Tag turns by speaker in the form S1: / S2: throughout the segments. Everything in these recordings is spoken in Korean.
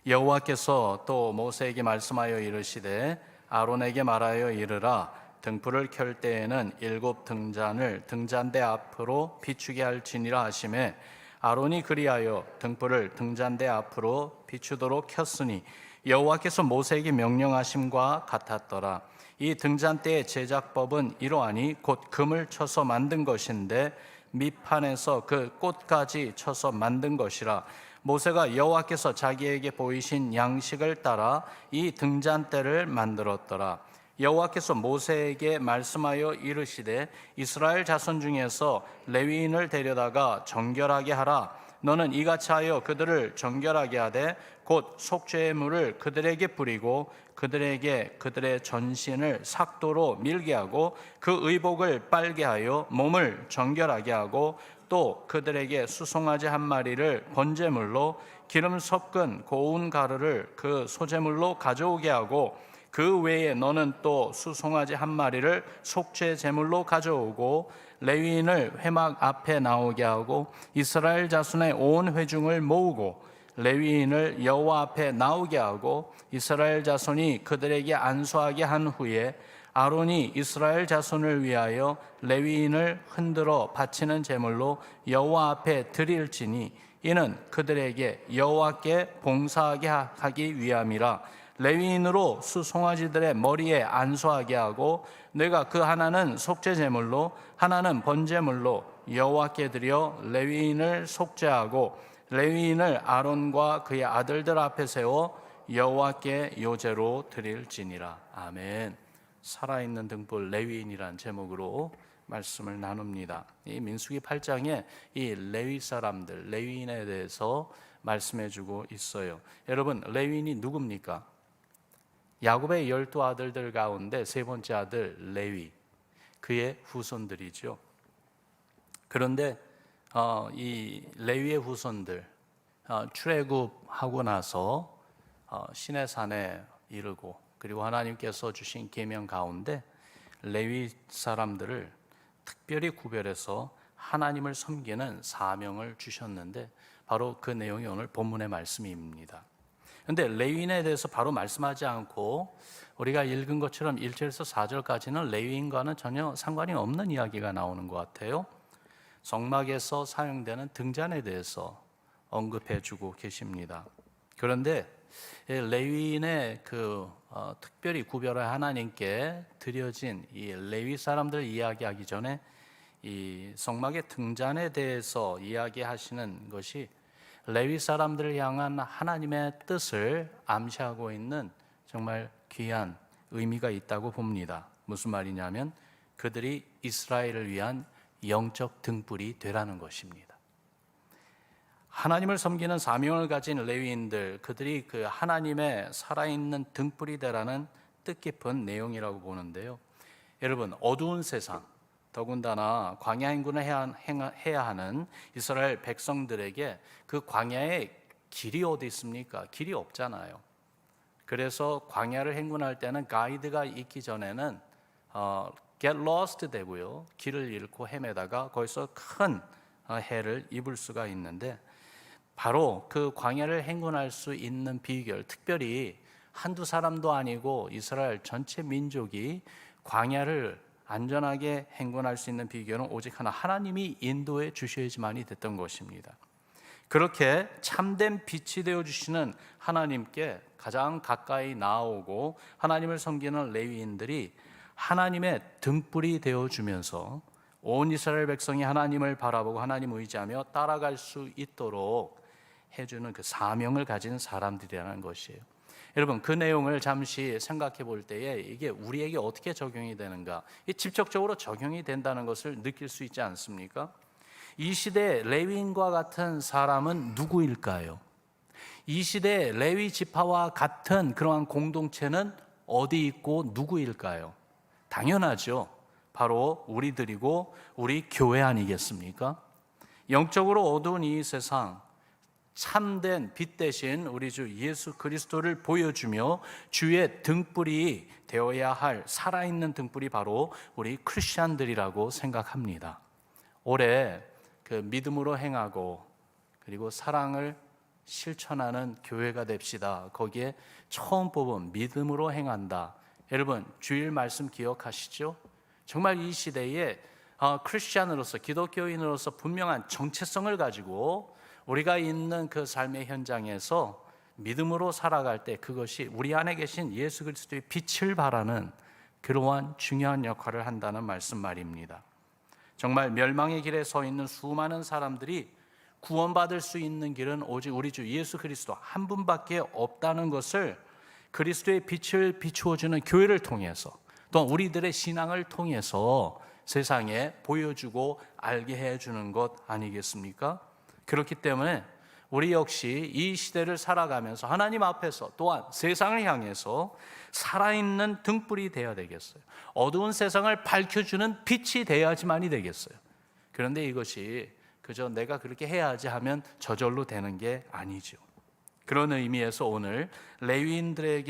S1: 여호와께서 또 모세에게 말씀하여 이르시되 아론에게 말하여 이르라. 등불을 켤 때에는 7 등잔을 등잔대 앞으로 비추게 할지니라 하시매 아론이 그리하여 등불을 등잔대 앞으로 비추도록 켰으니 여호와께서 모세에게 명령하심과 같았더라. 이 등잔대의 제작법은 이러하니 곧 금을 쳐서 만든 것인데 밑판에서 그 꽃까지 쳐서 만든 것이라. 모세가 여호와께서 자기에게 보이신 양식을 따라 이 등잔대를 만들었더라. 여호와께서 모세에게 말씀하여 이르시되 이스라엘 자손 중에서 레위인을 데려다가 정결하게 하라. 너는 이같이 하여 그들을 정결하게 하되 곧 속죄의 물을 그들에게 뿌리고 그들에게 그들의 전신을 삭도로 밀게 하고 그 의복을 빨게 하여 몸을 정결하게 하고 또 그들에게 수송아지 한 마리를 번제물로 기름 섞은 고운 가루를 그 소제물로 가져오게 하고 그 외에 너는 또 수송아지 한 마리를 속죄 제물로 가져오고 레위인을 회막 앞에 나오게 하고 이스라엘 자손의 온 회중을 모으고 레위인을 여호와 앞에 나오게 하고 이스라엘 자손이 그들에게 안수하게 한 후에 아론이 이스라엘 자손을 위하여 레위인을 흔들어 바치는 제물로 여호와 앞에 드릴지니 이는 그들에게 여호와께 봉사하게 하기 위함이라. 레위인으로 수송아지들의 머리에 안수하게 하고 내가 그 하나는 속죄 제물로 하나는 번제물로 여호와께 드려 레위인을 속죄하고 레위인을 아론과 그의 아들들 앞에 세워 여호와께 요제로 드릴지니라. 아멘. 살아있는 등불 레위인이란 제목으로 말씀을 나눕니다. 이 민수기 8장에 이 레위 사람들, 레위인에 대해서 말씀해주고 있어요. 여러분, 레위인이 누굽니까? 야곱의 12 아들들 가운데 세 번째 아들 레위, 그의 후손들이죠. 그런데 이 레위의 후손들 출애굽하고 나서 시내산에 이르고 그리고 하나님께서 주신 계명 가운데 레위 사람들을 특별히 구별해서 하나님을 섬기는 사명을 주셨는데 바로 그 내용이 오늘 본문의 말씀입니다. 그런데 레위인에 대해서 바로 말씀하지 않고 우리가 읽은 것처럼 1절에서 4절까지는 레위인과는 전혀 상관이 없는 이야기가 나오는 것 같아요. 성막에서 사용되는 등잔에 대해서 언급해 주고 계십니다. 그런데 레위인의 특별히 구별해 하나님께 드려진 이 레위 사람들 이야기하기 전에 이 성막의 등잔에 대해서 이야기하시는 것이 레위 사람들을 향한 하나님의 뜻을 암시하고 있는 정말 귀한 의미가 있다고 봅니다. 무슨 말이냐면 그들이 이스라엘을 위한 영적 등불이 되라는 것입니다. 하나님을 섬기는 사명을 가진 레위인들, 그들이 그 하나님의 살아있는 등불이 되라는 뜻깊은 내용이라고 보는데요. 여러분, 어두운 세상, 더군다나 광야 행군을 해야 하는 이스라엘 백성들에게 그 광야의 길이 어디 있습니까? 길이 없잖아요. 그래서 광야를 행군할 때는 가이드가 있기 전에는 get lost 되고요. 길을 잃고 헤매다가 거기서 큰 해를 입을 수가 있는데 바로 그 광야를 행군할 수 있는 비결, 특별히 한두 사람도 아니고 이스라엘 전체 민족이 광야를 안전하게 행군할 수 있는 비결은 오직 하나, 하나님이 인도해 주셔야지만이 됐던 것입니다. 그렇게 참된 빛이 되어주시는 하나님께 가장 가까이 나아오고 하나님을 섬기는 레위인들이 하나님의 등불이 되어주면서 온 이스라엘 백성이 하나님을 바라보고 하나님 의지하며 따라갈 수 있도록 해주는 그 사명을 가진 사람들이라는 것이에요. 여러분, 그 내용을 잠시 생각해 볼 때에 이게 우리에게 어떻게 적용이 되는가, 직접적으로 적용이 된다는 것을 느낄 수 있지 않습니까? 이 시대 레위인과 같은 사람은 누구일까요? 이 시대 레위 지파와 같은 그러한 공동체는 어디 있고 누구일까요? 당연하죠. 바로 우리들이고 우리 교회 아니겠습니까? 영적으로 어두운 이 세상, 참된 빛 대신 우리 주 예수 그리스도를 보여주며 주의 등불이 되어야 할 살아있는 등불이 바로 우리 크리스찬들이라고 생각합니다. 올해 그 믿음으로 행하고 그리고 사랑을 실천하는 교회가 됩시다. 거기에 처음 뽑은 믿음으로 행한다. 여러분 주일 말씀 기억하시죠? 정말 이 시대에 크리스찬으로서, 기독교인으로서 분명한 정체성을 가지고 우리가 있는 그 삶의 현장에서 믿음으로 살아갈 때 그것이 우리 안에 계신 예수 그리스도의 빛을 발하는 그러한 중요한 역할을 한다는 말씀 말입니다. 정말 멸망의 길에 서 있는 수많은 사람들이 구원받을 수 있는 길은 오직 우리 주 예수 그리스도 한 분밖에 없다는 것을 그리스도의 빛을 비추어주는 교회를 통해서, 또 우리들의 신앙을 통해서 세상에 보여주고 알게 해주는 것 아니겠습니까? 그렇기 때문에 우리 역시 이 시대를 살아가면서 하나님 앞에서 또한 세상을 향해서 살아있는 등불이 되어야 되겠어요. 어두운 세상을 밝혀주는 빛이 되어야지만이 되겠어요. 그런데 이것이 그저 내가 그렇게 해야지 하면 저절로 되는 게 아니죠. 그런 의미에서 오늘 레위인들에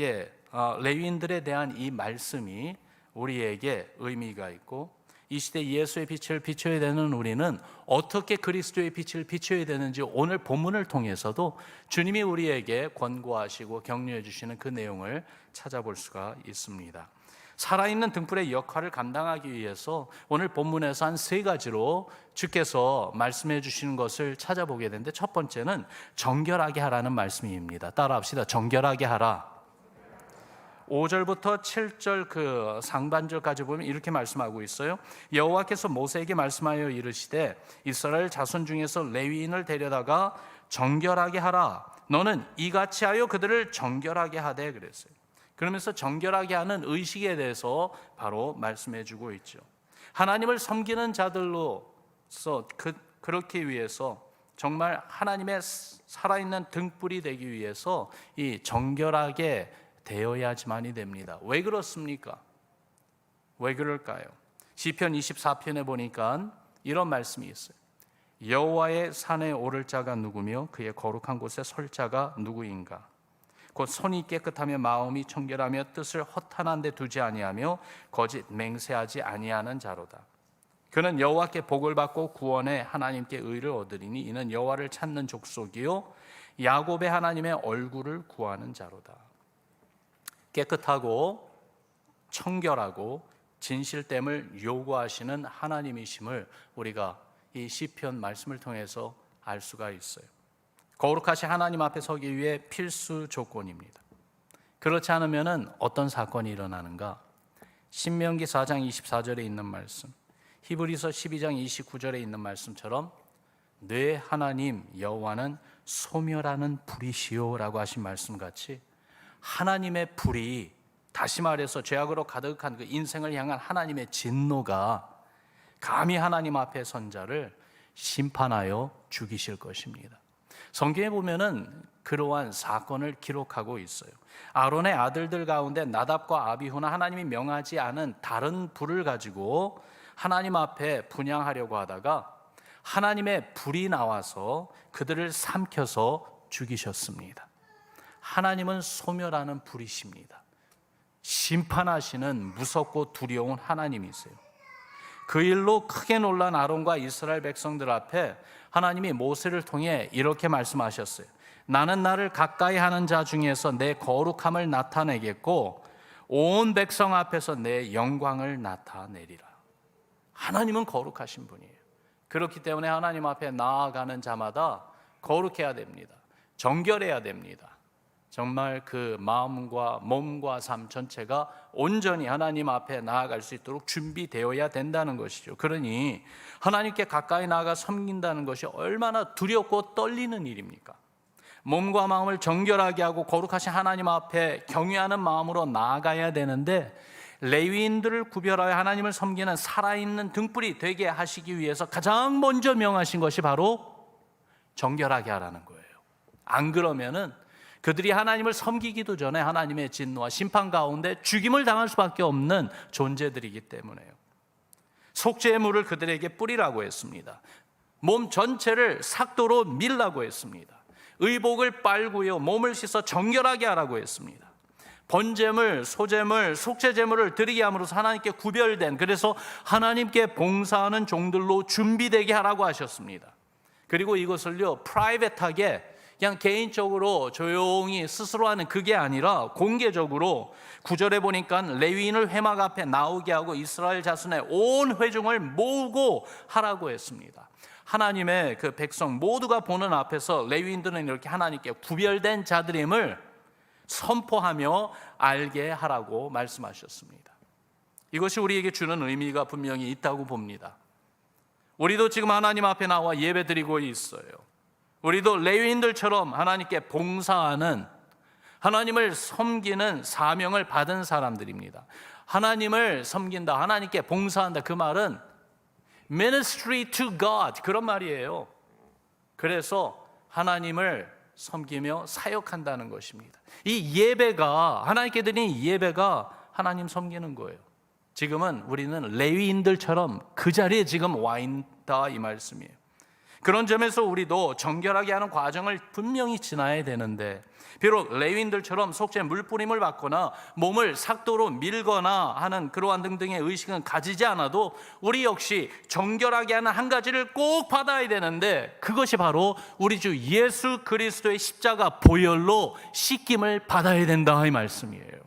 S1: 대한 이 말씀이 우리에게 의미가 있고, 이 시대 예수의 빛을 비춰야 되는 우리는 어떻게 그리스도의 빛을 비춰야 되는지 오늘 본문을 통해서도 주님이 우리에게 권고하시고 격려해 주시는 그 내용을 찾아볼 수가 있습니다. 살아있는 등불의 역할을 감당하기 위해서 오늘 본문에서 한 세 가지로 주께서 말씀해 주시는 것을 찾아보게 되는데, 첫 번째는 정결하게 하라는 말씀입니다. 따라합시다. 정결하게 하라. 5절부터 7절 그 상반절까지 보면 이렇게 말씀하고 있어요. 여호와께서 모세에게 말씀하여 이르시되 이스라엘 자손 중에서 레위인을 데려다가 정결하게 하라. 너는 이같이 하여 그들을 정결하게 하되 그랬어요. 그러면서 정결하게 하는 의식에 대해서 바로 말씀해 주고 있죠. 하나님을 섬기는 자들로서 그렇기 위해서 정말 하나님의 살아있는 등불이 되기 위해서 이 정결하게 되어야지만이 됩니다. 왜 그렇습니까? 왜 그럴까요? 시편 24편에 보니까 이런 말씀이 있어요. 여호와의 산에 오를 자가 누구며 그의 거룩한 곳에 설 자가 누구인가? 곧 손이 깨끗하며 마음이 청결하며 뜻을 허탄한 데 두지 아니하며 거짓 맹세하지 아니하는 자로다. 그는 여호와께 복을 받고 구원의 하나님께 의를 얻으리니 이는 여호와를 찾는 족속이요 야곱의 하나님의 얼굴을 구하는 자로다. 깨끗하고 청결하고 진실됨을 요구하시는 하나님이심을 우리가 이 시편 말씀을 통해서 알 수가 있어요. 거룩하신 하나님 앞에 서기 위해 필수 조건입니다. 그렇지 않으면 어떤 사건이 일어나는가? 신명기 4장 24절에 있는 말씀, 히브리서 12장 29절에 있는 말씀처럼 내 하나님 여호와는 소멸하는 불이시오라고 하신 말씀같이 하나님의 불이, 다시 말해서 죄악으로 가득한 그 인생을 향한 하나님의 진노가 감히 하나님 앞에 선 자를 심판하여 죽이실 것입니다. 성경에 보면은 그러한 사건을 기록하고 있어요. 아론의 아들들 가운데 나답과 아비후는 하나님이 명하지 않은 다른 불을 가지고 하나님 앞에 분향하려고 하다가 하나님의 불이 나와서 그들을 삼켜서 죽이셨습니다. 하나님은 소멸하는 불이십니다. 심판하시는 무섭고 두려운 하나님이세요. 그 일로 크게 놀란 아론과 이스라엘 백성들 앞에 하나님이 모세를 통해 이렇게 말씀하셨어요. 나는 나를 가까이 하는 자 중에서 내 거룩함을 나타내겠고 온 백성 앞에서 내 영광을 나타내리라. 하나님은 거룩하신 분이에요. 그렇기 때문에 하나님 앞에 나아가는 자마다 거룩해야 됩니다. 정결해야 됩니다. 정말 그 마음과 몸과 삶 전체가 온전히 하나님 앞에 나아갈 수 있도록 준비되어야 된다는 것이죠. 그러니 하나님께 가까이 나아가 섬긴다는 것이 얼마나 두렵고 떨리는 일입니까? 몸과 마음을 정결하게 하고 거룩하신 하나님 앞에 경외하는 마음으로 나아가야 되는데, 레위인들을 구별하여 하나님을 섬기는 살아있는 등불이 되게 하시기 위해서 가장 먼저 명하신 것이 바로 정결하게 하라는 거예요. 안 그러면은 그들이 하나님을 섬기기도 전에 하나님의 진노와 심판 가운데 죽임을 당할 수밖에 없는 존재들이기 때문에요. 속죄의 물을 그들에게 뿌리라고 했습니다. 몸 전체를 삭도로 밀라고 했습니다. 의복을 빨고요, 몸을 씻어 정결하게 하라고 했습니다. 번제물, 소제물, 속죄제물을 드리게 함으로써 하나님께 구별된, 그래서 하나님께 봉사하는 종들로 준비되게 하라고 하셨습니다. 그리고 이것을요 프라이빗하게 그냥 개인적으로 조용히 스스로 하는 그게 아니라 공개적으로 9절에 보니까 레위인을 회막 앞에 나오게 하고 이스라엘 자손의 온 회중을 모으고 하라고 했습니다. 하나님의 그 백성 모두가 보는 앞에서 레위인들은 이렇게 하나님께 구별된 자들임을 선포하며 알게 하라고 말씀하셨습니다. 이것이 우리에게 주는 의미가 분명히 있다고 봅니다. 우리도 지금 하나님 앞에 나와 예배드리고 있어요. 우리도 레위인들처럼 하나님께 봉사하는, 하나님을 섬기는 사명을 받은 사람들입니다. 하나님을 섬긴다, 하나님께 봉사한다, 그 말은 ministry to God, 그런 말이에요. 그래서 하나님을 섬기며 사역한다는 것입니다. 이 예배가, 하나님께 드린 예배가 하나님 섬기는 거예요. 지금은 우리는 레위인들처럼 그 자리에 지금 와 있다, 이 말씀이에요. 그런 점에서 우리도 정결하게 하는 과정을 분명히 지나야 되는데, 비록 레위인들처럼 속죄 물뿌림을 받거나 몸을 삭도로 밀거나 하는 그러한 등등의 의식은 가지지 않아도 우리 역시 정결하게 하는 한 가지를 꼭 받아야 되는데, 그것이 바로 우리 주 예수 그리스도의 십자가 보혈로 씻김을 받아야 된다, 이 말씀이에요.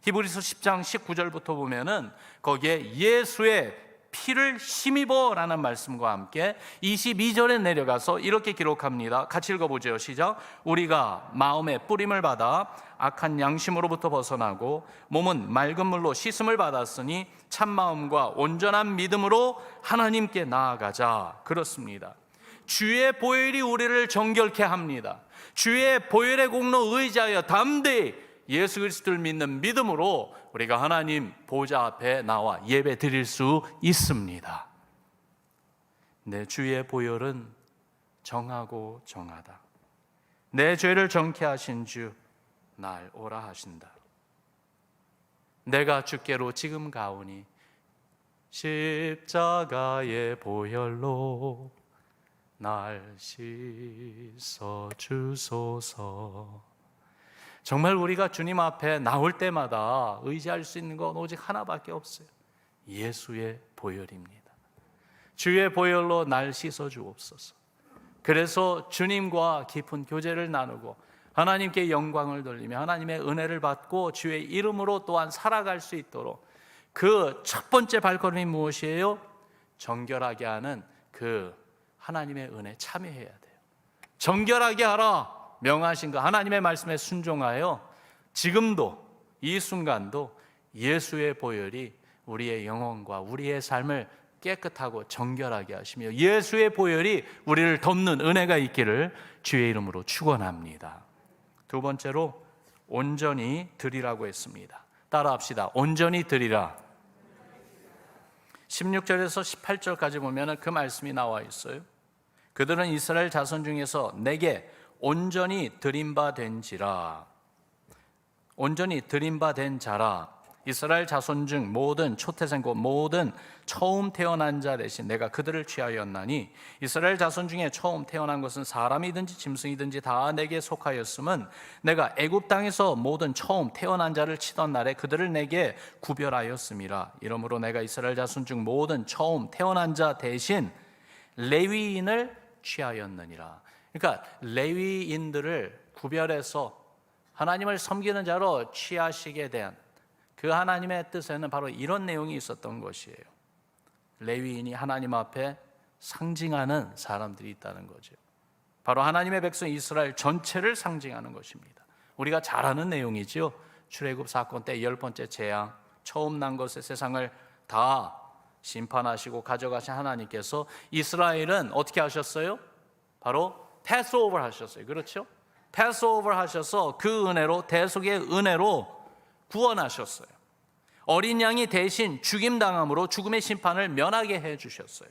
S1: 히브리서 10장 19절부터 보면은 거기에 예수의 피를 힘입어 라는 말씀과 함께 22절에 내려가서 이렇게 기록합니다. 같이 읽어보죠. 시작. 우리가 마음의 뿌림을 받아 악한 양심으로부터 벗어나고 몸은 맑은 물로 씻음을 받았으니 참마음과 온전한 믿음으로 하나님께 나아가자. 그렇습니다. 주의 보혈이 우리를 정결케 합니다. 주의 보혈의 공로 의지하여 담대히 예수 그리스도를 믿는 믿음으로 우리가 하나님 보좌 앞에 나와 예배 드릴 수 있습니다. 내 주의 보혈은 정하고 정하다. 내 죄를 정케 하신 주 날 오라 하신다. 내가 주께로 지금 가오니 십자가의 보혈로 날 씻어 주소서. 정말 우리가 주님 앞에 나올 때마다 의지할 수 있는 건 오직 하나밖에 없어요. 예수의 보혈입니다. 주의 보혈로 날 씻어 주옵소서. 그래서 주님과 깊은 교제를 나누고 하나님께 영광을 돌리며 하나님의 은혜를 받고 주의 이름으로 또한 살아갈 수 있도록 그 첫 번째 발걸음이 무엇이에요? 정결하게 하는 그 하나님의 은혜 참여해야 돼요. 정결하게 하라 명하신 그 하나님의 말씀에 순종하여 지금도 이 순간도 예수의 보혈이 우리의 영혼과 우리의 삶을 깨끗하고 정결하게 하시며 예수의 보혈이 우리를 덮는 은혜가 있기를 주의 이름으로 축원합니다. 두 번째로 온전히 드리라고 했습니다. 따라합시다. 온전히 드리라. 16절에서 18절까지 보면 그 말씀이 나와 있어요. 그들은 이스라엘 자손 중에서 내게 온전히 드림바된지라, 온전히 드림바된 자라. 이스라엘 자손 중 모든 초태생 곧 모든 처음 태어난 자 대신 내가 그들을 취하였나니 이스라엘 자손 중에 처음 태어난 것은 사람이든지 짐승이든지 다 내게 속하였음은 내가 애굽 땅에서 모든 처음 태어난 자를 치던 날에 그들을 내게 구별하였음이라. 이러므로 내가 이스라엘 자손 중 모든 처음 태어난 자 대신 레위인을 취하였느니라. 그러니까 레위인들을 구별해서 하나님을 섬기는 자로 취하시게 된 그 하나님의 뜻에는 바로 이런 내용이 있었던 것이에요. 레위인이 하나님 앞에 상징하는 사람들이 있다는 거죠. 바로 하나님의 백성 이스라엘 전체를 상징하는 것입니다. 우리가 잘 아는 내용이죠. 출애굽 사건 때 10번째 재앙, 처음 난 것의 세상을 다 심판하시고 가져가신 하나님께서 이스라엘은 어떻게 하셨어요? 바로 패스오버 하셨어요. 그렇죠? 패스오버 하셔서 그 은혜로, 대속의 은혜로 구원하셨어요. 어린 양이 대신 죽임당함으로 죽음의 심판을 면하게 해주셨어요.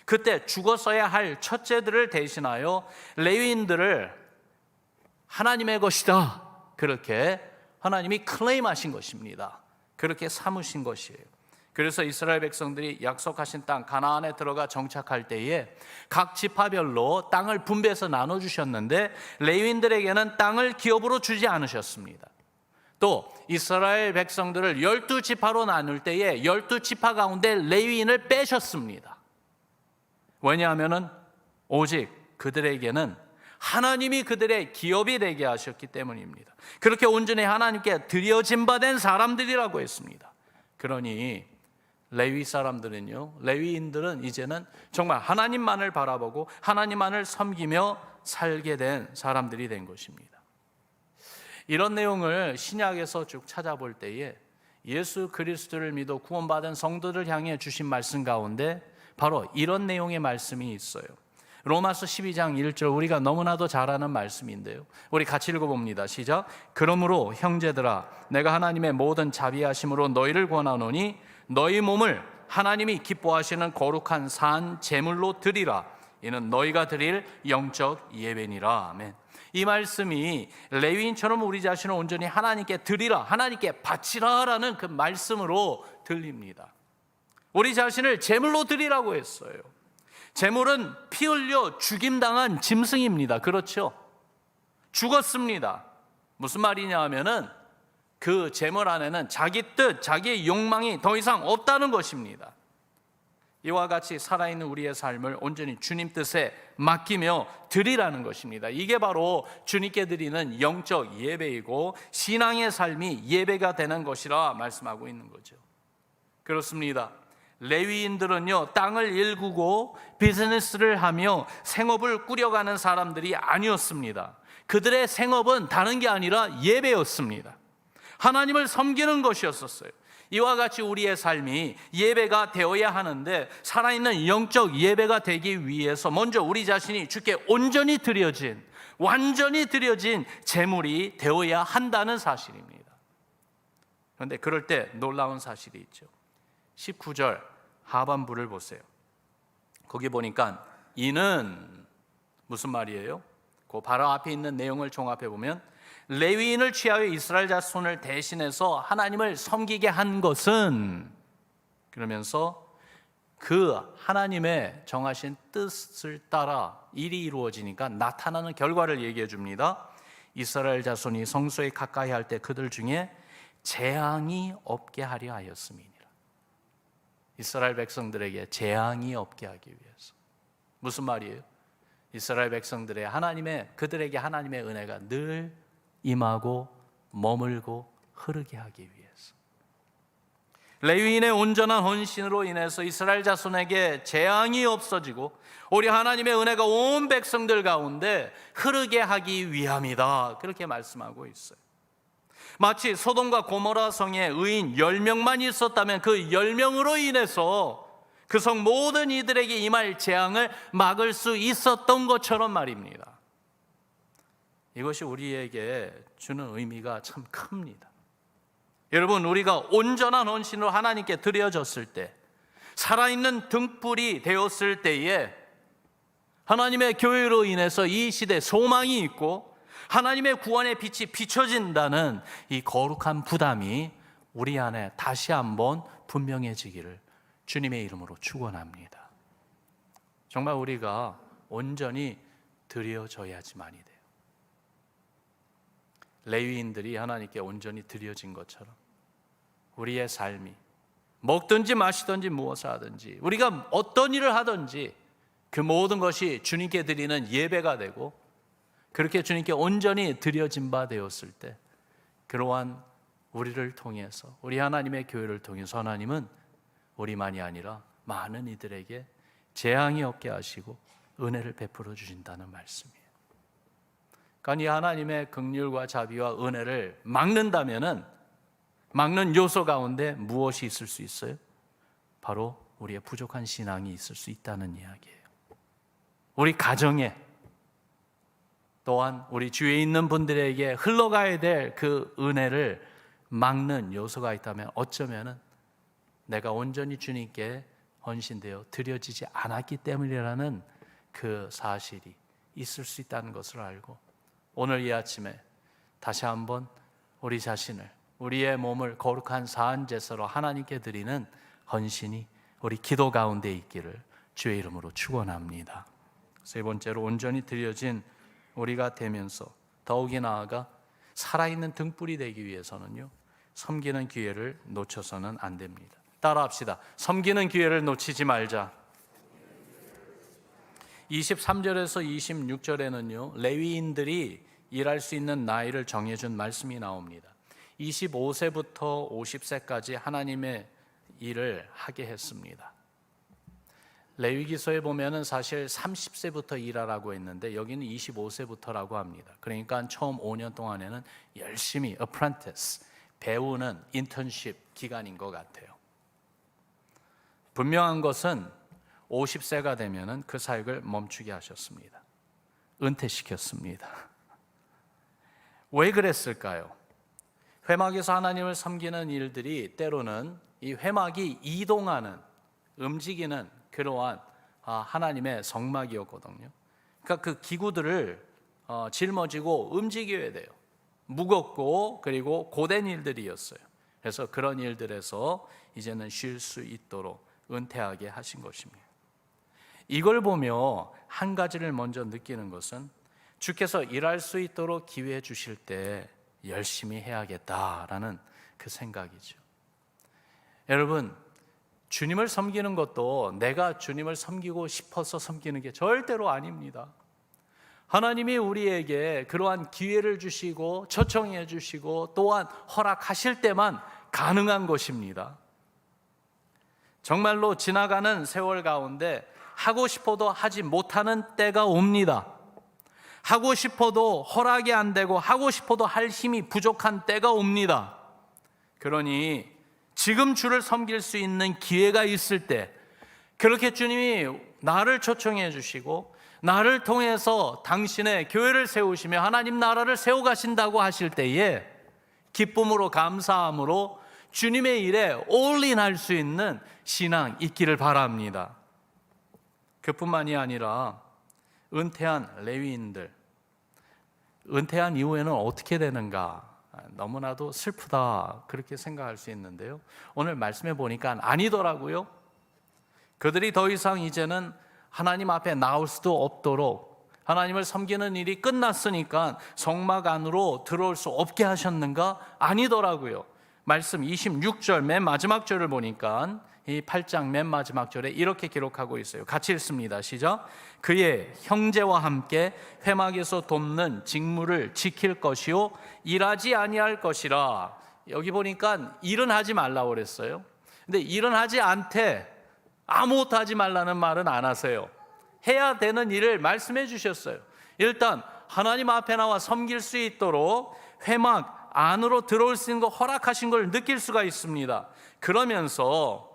S1: 그때 죽었어야 할 첫째들을 대신하여 레위인들을 하나님의 것이다, 그렇게 하나님이 클레임하신 것입니다. 그렇게 삼으신 것이에요. 그래서 이스라엘 백성들이 약속하신 땅 가나안에 들어가 정착할 때에 각 지파별로 땅을 분배해서 나눠주셨는데 레위인들에게는 땅을 기업으로 주지 않으셨습니다. 또 이스라엘 백성들을 12지파로 나눌 때에 12지파 가운데 레위인을 빼셨습니다. 왜냐하면 오직 그들에게는 하나님이 그들의 기업이 되게 하셨기 때문입니다. 그렇게 온전히 하나님께 드려진 바 된 사람들이라고 했습니다. 그러니 레위 사람들은요, 레위인들은 이제는 정말 하나님만을 바라보고 하나님만을 섬기며 살게 된 사람들이 된 것입니다. 이런 내용을 신약에서 쭉 찾아볼 때에 예수 그리스도를 믿어 구원받은 성도들 향해 주신 말씀 가운데 바로 이런 내용의 말씀이 있어요. 로마서 12장 1절, 우리가 너무나도 잘 아는 말씀인데요, 우리 같이 읽어봅니다. 시작. 그러므로 형제들아, 내가 하나님의 모든 자비하심으로 너희를 권하노니 너희 몸을 하나님이 기뻐하시는 거룩한 산 제물로 드리라. 이는 너희가 드릴 영적 예배니라. 아멘. 이 말씀이 레위인처럼 우리 자신을 온전히 하나님께 드리라, 하나님께 바치라 라는 그 말씀으로 들립니다. 우리 자신을 제물로 드리라고 했어요. 제물은 피 흘려 죽임당한 짐승입니다. 그렇죠? 죽었습니다. 무슨 말이냐 하면은 그 제물 안에는 자기 뜻, 자기의 욕망이 더 이상 없다는 것입니다. 이와 같이 살아있는 우리의 삶을 온전히 주님 뜻에 맡기며 드리라는 것입니다. 이게 바로 주님께 드리는 영적 예배이고 신앙의 삶이 예배가 되는 것이라 말씀하고 있는 거죠. 그렇습니다. 레위인들은요, 땅을 일구고 비즈니스를 하며 생업을 꾸려가는 사람들이 아니었습니다. 그들의 생업은 다른 게 아니라 예배였습니다. 하나님을 섬기는 것이었어요. 이와 같이 우리의 삶이 예배가 되어야 하는데, 살아있는 영적 예배가 되기 위해서 먼저 우리 자신이 주께 온전히 드려진, 완전히 드려진 제물이 되어야 한다는 사실입니다. 그런데 그럴 때 놀라운 사실이 있죠. 19절 하반부를 보세요. 거기 보니까 이는 무슨 말이에요? 그 바로 앞에 있는 내용을 종합해 보면, 레위인을 취하여 이스라엘 자손을 대신해서 하나님을 섬기게 한 것은, 그러면서 그 하나님의 정하신 뜻을 따라 일이 이루어지니까 나타나는 결과를 얘기해 줍니다. 이스라엘 자손이 성소에 가까이 할 때 그들 중에 재앙이 없게 하려 하였음이니라. 이스라엘 백성들에게 재앙이 없게 하기 위해서. 무슨 말이에요? 이스라엘 백성들의 그들에게 하나님의 은혜가 늘 임하고 머물고 흐르게 하기 위해서. 레위인의 온전한 헌신으로 인해서 이스라엘 자손에게 재앙이 없어지고 우리 하나님의 은혜가 온 백성들 가운데 흐르게 하기 위함이다, 그렇게 말씀하고 있어요. 마치 소돔과 고모라 성에 의인 10명만 있었다면 그 10명으로 인해서 그 성 모든 이들에게 임할 재앙을 막을 수 있었던 것처럼 말입니다. 이것이 우리에게 주는 의미가 참 큽니다. 여러분, 우리가 온전한 헌신으로 하나님께 드려졌을 때, 살아있는 등불이 되었을 때에 하나님의 교회로 인해서 이 시대에 소망이 있고 하나님의 구원의 빛이 비춰진다는 이 거룩한 부담이 우리 안에 다시 한번 분명해지기를 주님의 이름으로 축원합니다. 정말 우리가 온전히 드려져야지만이 돼요. 레위인들이 하나님께 온전히 드려진 것처럼 우리의 삶이 먹든지 마시든지 무엇을 하든지 우리가 어떤 일을 하든지 그 모든 것이 주님께 드리는 예배가 되고, 그렇게 주님께 온전히 드려진 바 되었을 때 그러한 우리를 통해서, 우리 하나님의 교회를 통해서 하나님은 우리만이 아니라 많은 이들에게 재앙이 없게 하시고 은혜를 베풀어 주신다는 말씀이에요. 그러니까 이 하나님의 긍휼과 자비와 은혜를 막는다면은, 막는 요소 가운데 무엇이 있을 수 있어요? 바로 우리의 부족한 신앙이 있을 수 있다는 이야기예요. 우리 가정에, 또한 우리 주위에 있는 분들에게 흘러가야 될 그 은혜를 막는 요소가 있다면 어쩌면은 내가 온전히 주님께 헌신되어 드려지지 않았기 때문이라는 그 사실이 있을 수 있다는 것을 알고, 오늘 이 아침에 다시 한번 우리 자신을, 우리의 몸을 거룩한 사한제사로 하나님께 드리는 헌신이 우리 기도 가운데 있기를 주의 이름으로 축원합니다. 세 번째로, 온전히 드려진 우리가 되면서 더욱이 나아가 살아있는 등불이 되기 위해서는요, 섬기는 기회를 놓쳐서는 안 됩니다. 따라합시다. 섬기는 기회를 놓치지 말자. 23절에서 26절에는요, 레위인들이 일할 수 있는 나이를 정해준 말씀이 나옵니다. 25세부터 50세까지 하나님의 일을 하게 했습니다. 레위기서에 보면은 사실 30세부터 일하라고 했는데 여기는 25세부터라고 합니다. 그러니까 처음 5년 동안에는 열심히 apprentice, 배우는 인턴십 기간인 것 같아요. 분명한 것은 50세가 되면은 그 사역을 멈추게 하셨습니다. 은퇴시켰습니다. 왜 그랬을까요? 회막에서 하나님을 섬기는 일들이 때로는 이 회막이 이동하는, 움직이는 그러한 하나님의 성막이었거든요. 그러니까 그 기구들을 짊어지고 움직여야 돼요. 무겁고 그리고 고된 일들이었어요. 그래서 그런 일들에서 이제는 쉴 수 있도록 은퇴하게 하신 것입니다. 이걸 보며 한 가지를 먼저 느끼는 것은 주께서 일할 수 있도록 기회해 주실 때 열심히 해야겠다라는 그 생각이죠. 여러분, 주님을 섬기는 것도 내가 주님을 섬기고 싶어서 섬기는 게 절대로 아닙니다. 하나님이 우리에게 그러한 기회를 주시고 초청해 주시고 또한 허락하실 때만 가능한 것입니다. 정말로 지나가는 세월 가운데 하고 싶어도 하지 못하는 때가 옵니다. 하고 싶어도 허락이 안 되고 하고 싶어도 할 힘이 부족한 때가 옵니다. 그러니 지금 주를 섬길 수 있는 기회가 있을 때 그렇게 주님이 나를 초청해 주시고 나를 통해서 당신의 교회를 세우시며 하나님 나라를 세워가신다고 하실 때에 기쁨으로 감사함으로 주님의 일에 올인할 수 있는 신앙 있기를 바랍니다. 그뿐만이 아니라 은퇴한 레위인들, 은퇴한 이후에는 어떻게 되는가? 너무나도 슬프다 그렇게 생각할 수 있는데요, 오늘 말씀해 보니까 아니더라고요. 그들이 더 이상 이제는 하나님 앞에 나올 수도 없도록 하나님을 섬기는 일이 끝났으니까 성막 안으로 들어올 수 없게 하셨는가? 아니더라고요. 말씀 26절 맨 마지막 절을 보니까 이 8장 맨 마지막 절에 이렇게 기록하고 있어요. 같이 읽습니다. 시작. 그의 형제와 함께 회막에서 돕는 직무를 지킬 것이요 일하지 아니할 것이라. 여기 보니까 일은 하지 말라고 그랬어요. 근데 일은 하지 않되 아무것도 하지 말라는 말은 안 하세요. 해야 되는 일을 말씀해 주셨어요. 일단 하나님 앞에 나와 섬길 수 있도록 회막 안으로 들어올 수 있는 거 허락하신 걸 느낄 수가 있습니다. 그러면서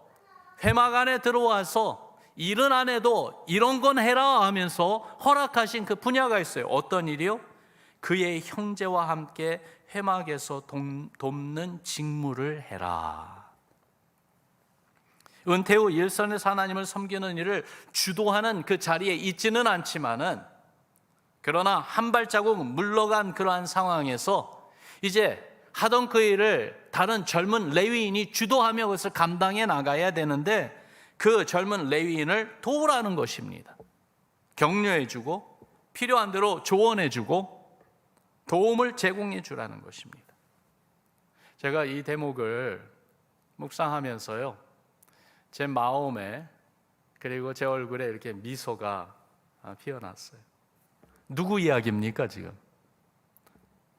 S1: 회막 안에 들어와서 일은 안 해도 이런 건 해라 하면서 허락하신 그 분야가 있어요. 어떤 일이요? 그의 형제와 함께 회막에서 돕는 직무를 해라. 은퇴 후 일선에서 하나님을 섬기는 일을 주도하는 그 자리에 있지는 않지만은, 그러나 한 발자국 물러간 그러한 상황에서 이제 하던 그 일을 다른 젊은 레위인이 주도하며 그것을 감당해 나가야 되는데 그 젊은 레위인을 도우라는 것입니다. 격려해주고 필요한 대로 조언해주고 도움을 제공해 주라는 것입니다. 제가 이 대목을 묵상하면서요, 제 마음에 그리고 제 얼굴에 이렇게 미소가 피어났어요. 누구 이야기입니까 지금?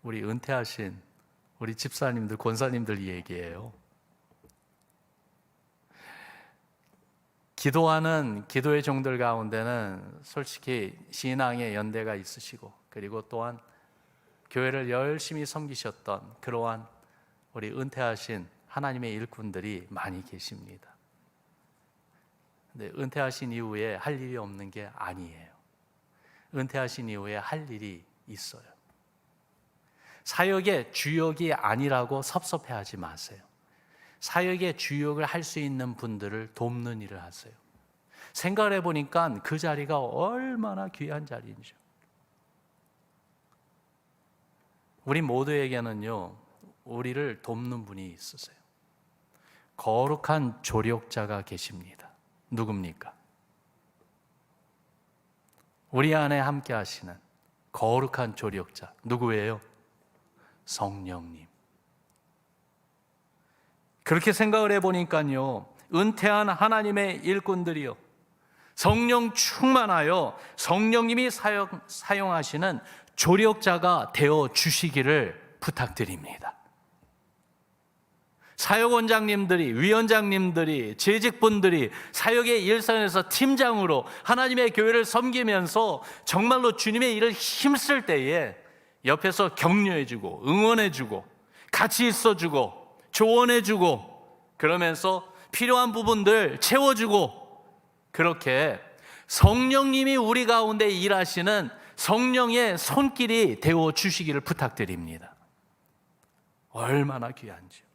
S1: 우리 은퇴하신 우리 집사님들, 권사님들 얘기예요. 기도하는 기도의 종들 가운데는 솔직히 신앙의 연대가 있으시고 그리고 또한 교회를 열심히 섬기셨던 그러한 우리 은퇴하신 하나님의 일꾼들이 많이 계십니다. 근데 은퇴하신 이후에 할 일이 없는 게 아니에요. 은퇴하신 이후에 할 일이 있어요. 사역의 주역이 아니라고 섭섭해하지 마세요. 사역의 주역을 할 수 있는 분들을 돕는 일을 하세요. 생각을 해보니까 그 자리가 얼마나 귀한 자리인지. 우리 모두에게는요, 우리를 돕는 분이 있으세요. 거룩한 조력자가 계십니다. 누굽니까? 우리 안에 함께 하시는 거룩한 조력자 누구예요? 성령님. 그렇게 생각을 해보니까요, 은퇴한 하나님의 일꾼들이요, 성령 충만하여 성령님이 사용하시는 조력자가 되어 주시기를 부탁드립니다. 사역원장님들이, 위원장님들이, 재직분들이 사역의 일선에서 팀장으로 하나님의 교회를 섬기면서 정말로 주님의 일을 힘쓸 때에 옆에서 격려해주고 응원해주고 같이 있어주고 조언해주고 그러면서 필요한 부분들 채워주고, 그렇게 성령님이 우리 가운데 일하시는 성령의 손길이 되어 주시기를 부탁드립니다. 얼마나 귀한지요.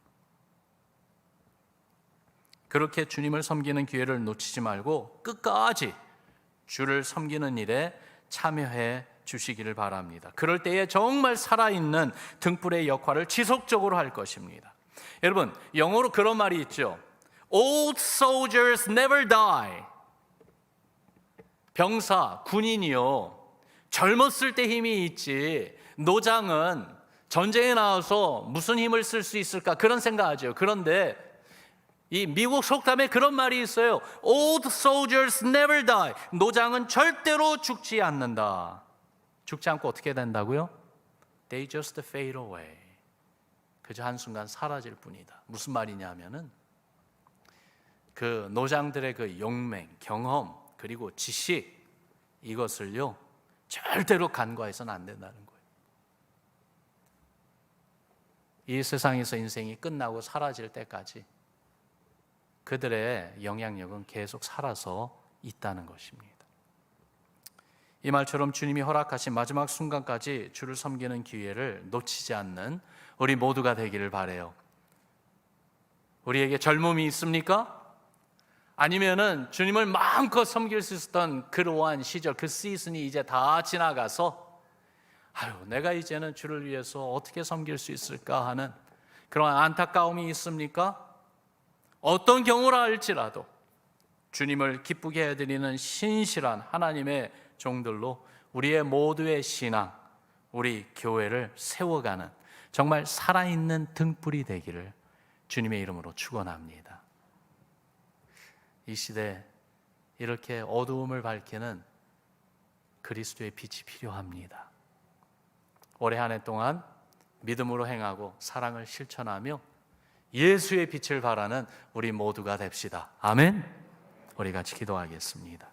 S1: 그렇게 주님을 섬기는 기회를 놓치지 말고 끝까지 주를 섬기는 일에 참여해 주시기를 바랍니다. 그럴 때에 정말 살아있는 등불의 역할을 지속적으로 할 것입니다. 여러분, 영어로 그런 말이 있죠. Old soldiers never die. 병사, 군인이요, 젊었을 때 힘이 있지 노장은 전쟁에 나와서 무슨 힘을 쓸 수 있을까 그런 생각하죠. 그런데 이 미국 속담에 그런 말이 있어요. Old soldiers never die. 노장은 절대로 죽지 않는다. 죽지 않고 어떻게 된다고요? They just fade away. 그저 한순간 사라질 뿐이다. 무슨 말이냐면은 그 노장들의 그 용맹, 경험, 그리고 지식, 이것을요 절대로 간과해서는 안 된다는 거예요. 이 세상에서 인생이 끝나고 사라질 때까지 그들의 영향력은 계속 살아서 있다는 것입니다. 이 말처럼 주님이 허락하신 마지막 순간까지 주를 섬기는 기회를 놓치지 않는 우리 모두가 되기를 바라요. 우리에게 젊음이 있습니까? 아니면은 주님을 마음껏 섬길 수 있었던 그러한 시절, 그 시즌이 이제 다 지나가서 내가 이제는 주를 위해서 어떻게 섬길 수 있을까 하는 그런 안타까움이 있습니까? 어떤 경우라 할지라도 주님을 기쁘게 해드리는 신실한 하나님의 종들로 우리의 모두의 신앙, 우리 교회를 세워가는 정말 살아있는 등불이 되기를 주님의 이름으로 축원합니다. 이 시대 이렇게 어두움을 밝히는 그리스도의 빛이 필요합니다. 올해 한 해 동안 믿음으로 행하고 사랑을 실천하며 예수의 빛을 발하는 우리 모두가 됩시다. 아멘. 우리 같이 기도하겠습니다.